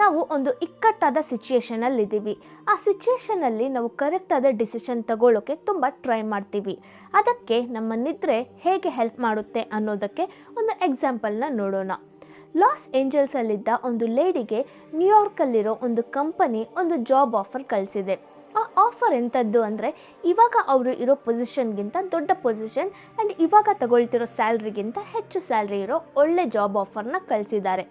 ನಾವು ಒಂದು ಇಕ್ಕಟ್ಟಾದ ಸಿಚುಯೇಷನಲ್ಲಿದ್ದೀವಿ. ಆ ಸಿಚುಯೇಷನಲ್ಲಿ ನಾವು ಕರೆಕ್ಟಾದ ಡಿಸಿಷನ್ ತಗೊಳ್ಳೋಕ್ಕೆ ತುಂಬ ಟ್ರೈ ಮಾಡ್ತೀವಿ. ಅದಕ್ಕೆ ನಮ್ಮ ನಿದ್ರೆ ಹೇಗೆ ಹೆಲ್ಪ್ ಮಾಡುತ್ತೆ ಅನ್ನೋದಕ್ಕೆ ಒಂದು ಎಕ್ಸಾಂಪಲ್ನ ನೋಡೋಣ. ಲಾಸ್ ಏಂಜಲ್ಸಲ್ಲಿದ್ದ ಒಂದು ಲೇಡಿಗೆ ನ್ಯೂಯಾರ್ಕಲ್ಲಿರೋ ಒಂದು ಕಂಪನಿ ಒಂದು ಜಾಬ್ ಆಫರ್ ಕಳಿಸಿದೆ. ಆ ಆಫರ್ ಎಂಥದ್ದು ಅಂದರೆ, ಇವಾಗ ಅವರು ಇರೋ ಪೊಸಿಷನ್ಗಿಂತ ದೊಡ್ಡ ಪೊಸಿಷನ್ ಆ್ಯಂಡ್ ಇವಾಗ ತಗೊಳ್ತಿರೋ ಸ್ಯಾಲ್ರಿಗಿಂತ ಹೆಚ್ಚು ಸ್ಯಾಲ್ರಿ ಇರೋ ಒಳ್ಳೆ ಜಾಬ್ ಆಫರ್ನ ಕಳಿಸಿದ್ದಾರೆ.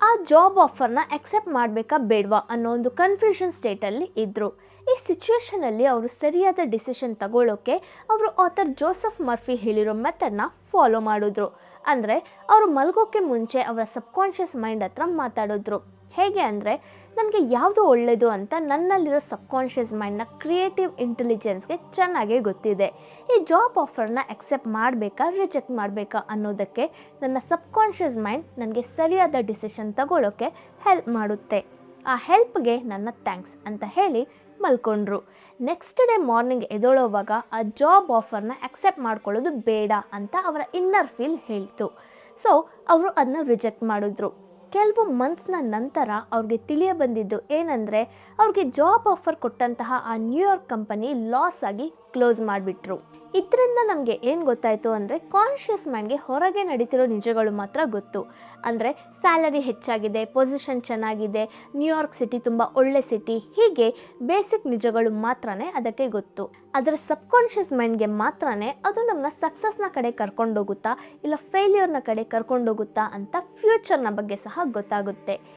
ಆ ಜಾಬ್ ಆಫರ್ನ ಅಕ್ಸೆಪ್ಟ್ ಮಾಡಬೇಕಾ ಬೇಡವಾ ಅನ್ನೋ ಒಂದು ಕನ್ಫ್ಯೂಷನ್ ಸ್ಟೇಟಲ್ಲಿ ಇದ್ದರು. ಈ ಸಿಚುಯೇಷನಲ್ಲಿ ಅವರು ಸರಿಯಾದ ಡಿಸಿಷನ್ ತಗೊಳ್ಳೋಕ್ಕೆ ಅವರು ಆಥರ್ ಜೋಸೆಫ್ ಮರ್ಫಿ ಹೇಳಿರೋ ಮೆಥಡ್ನ ಫಾಲೋ ಮಾಡಿದ್ರು. ಅಂದರೆ ಅವರು ಮಲಗೋಕ್ಕೆ ಮುಂಚೆ ಅವರ ಸಬ್ಕಾನ್ಷಿಯಸ್ ಮೈಂಡ್ ಹತ್ರ ಮಾತಾಡಿದ್ರು. ಹೇಗೆ ಅಂದರೆ, ನನಗೆ ಯಾವುದು ಒಳ್ಳೆಯದು ಅಂತ ನನ್ನಲ್ಲಿರೋ ಸಬ್ಕಾನ್ಷಿಯಸ್ ಮೈಂಡ್ನ ಕ್ರಿಯೇಟಿವ್ ಇಂಟೆಲಿಜೆನ್ಸ್ಗೆ ಚೆನ್ನಾಗೇ ಗೊತ್ತಿದೆ. ಈ ಜಾಬ್ ಆಫರ್ನ ಅಕ್ಸೆಪ್ಟ್ ಮಾಡಬೇಕಾ ರಿಜೆಕ್ಟ್ ಮಾಡಬೇಕಾ ಅನ್ನೋದಕ್ಕೆ ನನ್ನ ಸಬ್ಕಾನ್ಷಿಯಸ್ ಮೈಂಡ್ ನನಗೆ ಸರಿಯಾದ ಡಿಸಿಷನ್ ತಗೊಳ್ಳೋಕ್ಕೆ ಹೆಲ್ಪ್ ಮಾಡುತ್ತೆ. ಆ ಹೆಲ್ಪ್ಗೆ ನನ್ನ ಥ್ಯಾಂಕ್ಸ್ ಅಂತ ಹೇಳಿ ಮಲ್ಕೊಂಡ್ರು. ನೆಕ್ಸ್ಟ್ ಡೇ ಮಾರ್ನಿಂಗ್ ಎದ್ದೇಳೋವಾಗ ಆ ಜಾಬ್ ಆಫರ್ನ ಅಕ್ಸೆಪ್ಟ್ ಮಾಡ್ಕೊಳ್ಳೋದು ಬೇಡ ಅಂತ ಅವರ ಇನ್ನರ್ ಫೀಲ್ ಹೇಳ್ತು. ಸೊ ಅವರು ಅದನ್ನ ರಿಜೆಕ್ಟ್ ಮಾಡಿದ್ರು. ಕೆಲವು ಮಂತ್ಸ್ನ ನಂತರ ಅವ್ರಿಗೆ ತಿಳಿಯ ಬಂದಿದ್ದು ಏನಂದರೆ, ಅವ್ರಿಗೆ ಜಾಬ್ ಆಫರ್ ಕೊಟ್ಟಂತಹ ಆ ನ್ಯೂಯಾರ್ಕ್ ಕಂಪನಿ ಲಾಸ್ ಆಗಿ ಕ್ಲೋಸ್ ಮಾಡಿಬಿಟ್ರು. ಇದರಿಂದ ನಮಗೆ ಏನು ಗೊತ್ತಾಯಿತು ಅಂದರೆ, ಕಾನ್ಷಿಯಸ್ ಮೈಂಡ್ಗೆ ಹೊರಗೆ ನಡೀತಿರೋ ನಿಜಗಳು ಮಾತ್ರ ಗೊತ್ತು. ಅಂದರೆ ಸ್ಯಾಲರಿ ಹೆಚ್ಚಾಗಿದೆ, ಪೊಸಿಷನ್ ಚೆನ್ನಾಗಿದೆ, ನ್ಯೂಯಾರ್ಕ್ ಸಿಟಿ ತುಂಬ ಒಳ್ಳೆ ಸಿಟಿ, ಹೀಗೆ ಬೇಸಿಕ್ ನಿಜಗಳು ಮಾತ್ರನೇ ಅದಕ್ಕೆ ಗೊತ್ತು. ಅದರ ಸಬ್ಕಾನ್ಷಿಯಸ್ ಮೈಂಡ್ಗೆ ಮಾತ್ರನೇ ಅದು ನಮ್ಮನ್ನ ಸಕ್ಸಸ್ನ ಕಡೆ ಕರ್ಕೊಂಡೋಗುತ್ತಾ ಇಲ್ಲ ಫೇಲ್ಯೂರ್ನ ಕಡೆ ಕರ್ಕೊಂಡೋಗುತ್ತಾ ಅಂತ ಫ್ಯೂಚರ್ನ ಬಗ್ಗೆ ಸಹ ಗೊತ್ತಾಗುತ್ತೆ.